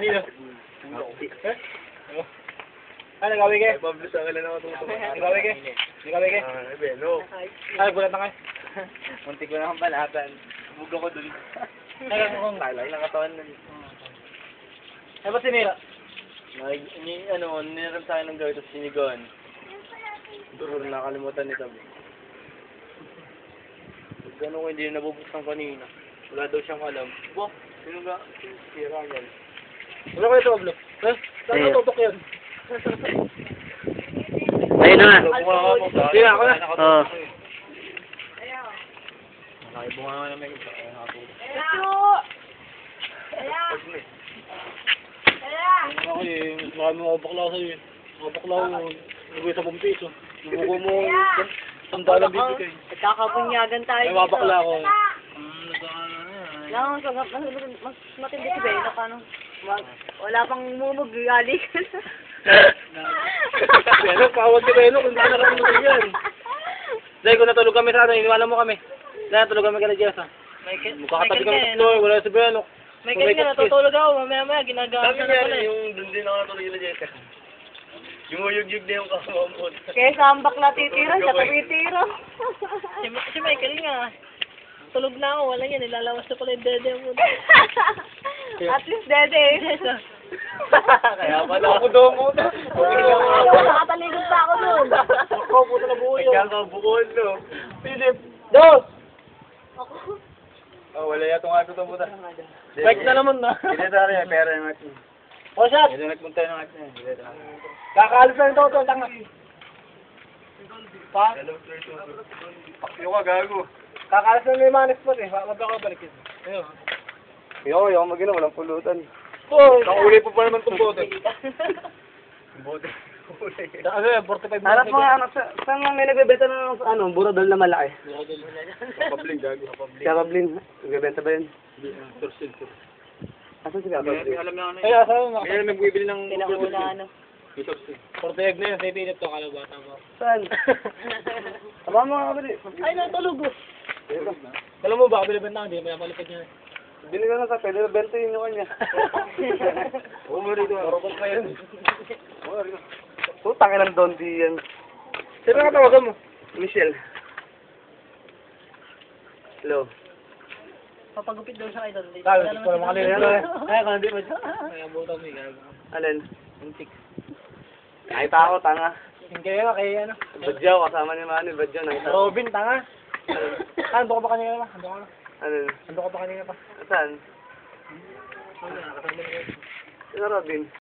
Nino. Ano gawin kayo? Pablo sa kailan ako tutulog. Gawin kayo? Gawin kayo? Belo. Ay, bulat na kayo. Muntik ko na akong balatan. Bug ako dun. Ay, kung Lalay lang katawan nun. Ay, ba't sinira? Niram sa akin ng gawin, tapos sinigawan. Durur, nakalimutan ni Tabi. Gano'n ko hindi na nabubuksan kanina. Wala daw siyang alam. Bo, sino ba? Sira yan. Wala ko ito, Pablo. Eh, saan Ayun. natutok yun? Ayun na nga. Sige, ako na. Oo. Nakibunga nga naman yung Ako eh, marami mga baklaw sa'yo eh. Mga baklaw, nagawin sa piso. Nabuko mo, sandalang bibigay. Nagkakabunyagan tayo. May mga bakla ako. Lang, mas matindi si Bella, paano? Wala pang mumug, gali ka na. Pero, pawag ka Beno, kung saan naman mo yan. Dahil kung natulog kami sa ano, iniwala mo kami. Dahil natulog kami kay Jessa. Mukakatabi kami tatlo, wala si Beno. May kanya, natutulog ako, mamaya-maya, ginagawa Sabi ka na niya, pala eh. yung dun din ako natulog nila Jessica. Yung uyug-yug na yung kakamamot. Kesa ang bakla titira, siya tumitira. Si Michael nga. Tulog na ako, wala yan, nilalawas na pala yung dede mo. At least dede eh. Kaya pala ako doon mo. Nakataligod pa ako doon. Ako, puto na buo yun. Kakabukuhan, no? Philip, dos! Oh, wala yata nga ito itong puta. Bike na naman na. Hindi tayo yan, pera yung atin. O, shot! Hindi nagpunta yung atin. Kakaalis na ito, ito, tanga. Pa? Yung ka, gago. Kakaalis na yung mga spot eh. Wag ako balik yun. Ayun. Yung mag-ina, walang pulutan. Oh, Nakuli pa naman itong bote. Bote. ano yan, 45 Harap mga anak, saan nga may nagbebenta ng buradol na malaki? Kapabling, gago. Kapablin, nagbebenta ba yun? Tursil. Asan si Kapablin? Alam na ano Ay, asa mo Kaya nagbibili ng Pinakula ano. Porteg na yun, sa itinip to, kalabata mo. Saan? Aba mo nga kapatid. Ay, natulog oh. Alam mo ba, kabiliban na, hindi mo malipad niya. Bili ka na sa pwede na benta yun yung kanya. Oo, marito. Marokot pa yun. Putang ina ng Dondi yan. Sino ka tawagan mo? Michelle. Hello. Papagupit daw siya kay Don. Sabi, ko na makalila. Ay, kung hindi mo. Ay, abutan mo, gago. Alin? Antik. Kahit ako, tanga. Yung kayo, kay ano? Badyaw, kasama ni Manny, Badyaw. Nakita. Robin, tanga. Ando ka pa kanina pa? Ando ka na? Alin? Ando ka pa kanina pa? Saan? Ano na, kasama na kayo. Sino Robin?